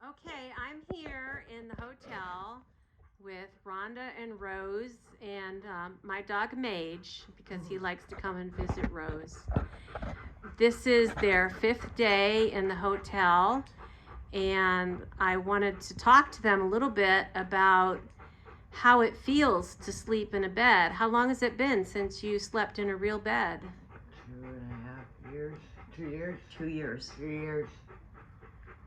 Okay, I'm here in the hotel with Rhonda and Rose and my dog Mage because he likes to come and visit Rose. This is their 5th day in the hotel, and I wanted to talk to them a little bit about how it feels to sleep in a bed. How long has it been since you slept in a real bed? 2.5 years. 2 years. 2 years. 3 years.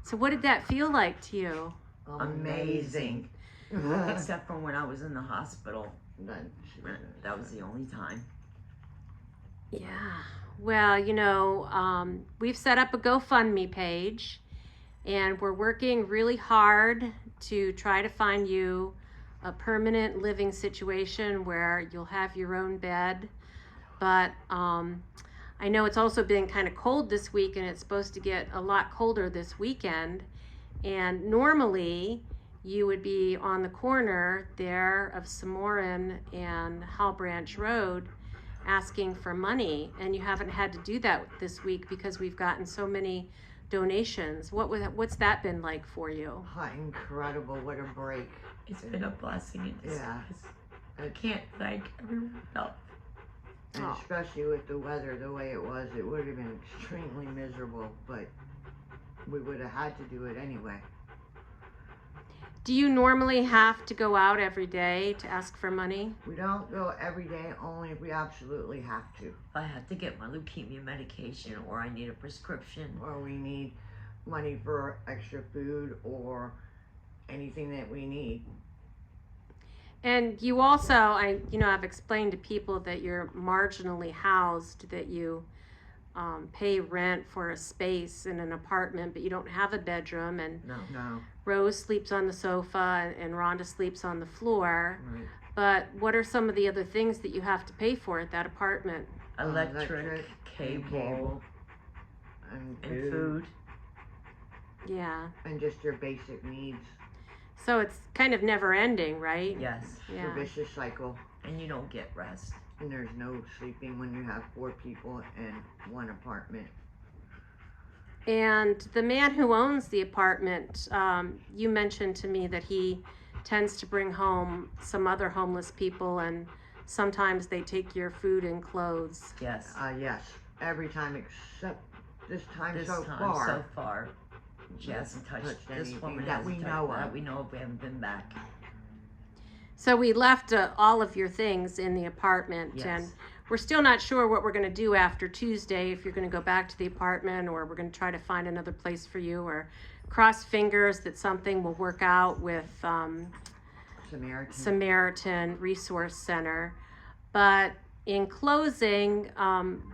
So what did that feel like to you? Amazing. Except for when I was in the hospital. That was the only time. Yeah. Well, we've set up a GoFundMe page, and we're working really hard to try to find you a permanent living situation where you'll have your own bed. But I know it's also been kind of cold this week, and it's supposed to get a lot colder this weekend. And normally you would be on the corner there of Somoran and Hall Branch Road asking for money, and you haven't had to do that this week because we've gotten so many donations. What's that been like for you? Incredible. What a break. It's been a blessing in disguise. Yeah. I can't thank everyone enough. And especially with the weather the way it was, it would have been extremely miserable, but we would have had to do it anyway. Do you normally have to go out every day to ask for money? We don't go every day, only if we absolutely have to. If I have to get my leukemia medication, or I need a prescription, or we need money for extra food or anything that we need. And you also, I've explained to people that you're marginally housed, that you pay rent for a space in an apartment, but you don't have a bedroom. And No. Rose sleeps on the sofa and Rhonda sleeps on the floor. Right. But what are some of the other things that you have to pay for at that apartment? Electric, cable, and food. Yeah. And just your basic needs. So it's kind of never ending, right? Yes. Yeah. It's a vicious cycle. And you don't get rest. And there's no sleeping when you have 4 people in one apartment. And the man who owns the apartment, you mentioned to me that he tends to bring home some other homeless people, and sometimes they take your food and clothes. Yes. Yes. Every time except this time so far. She hasn't touched this woman that we know of. That we know of. We haven't been back. So we left all of your things in the apartment, yes. And we're still not sure what we're going to do after Tuesday, if you're going to go back to the apartment or we're going to try to find another place for you, or cross fingers that something will work out with Samaritan Resource Center. But in closing,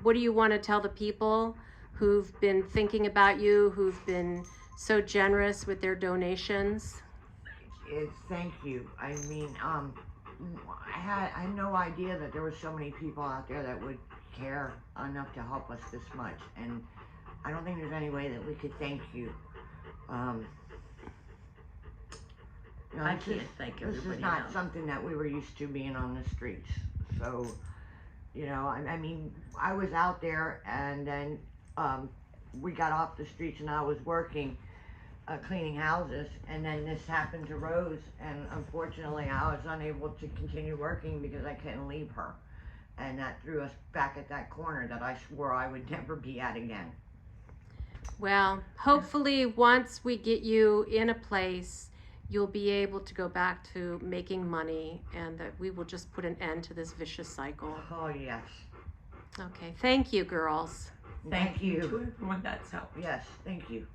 what do you want to tell the people who've been thinking about you, who've been so generous with their donations? Thank you. I mean, I had no idea that there were so many people out there that would care enough to help us this much, and I don't think there's any way that we could thank you. I can't thank everybody. This is not something that we were used to, being on the streets. So, I mean, I was out there, and then we got off the streets, and I was working. Cleaning houses, and then this happened to Rose, and unfortunately I was unable to continue working because I couldn't leave her, and that threw us back at that corner that I swore I would never be at again. Well, hopefully once we get you in a place, you'll be able to go back to making money, and that we will just put an end to this vicious cycle. Oh yes. Okay, thank you, girls. Thank you to everyone that's helped. Yes, thank you.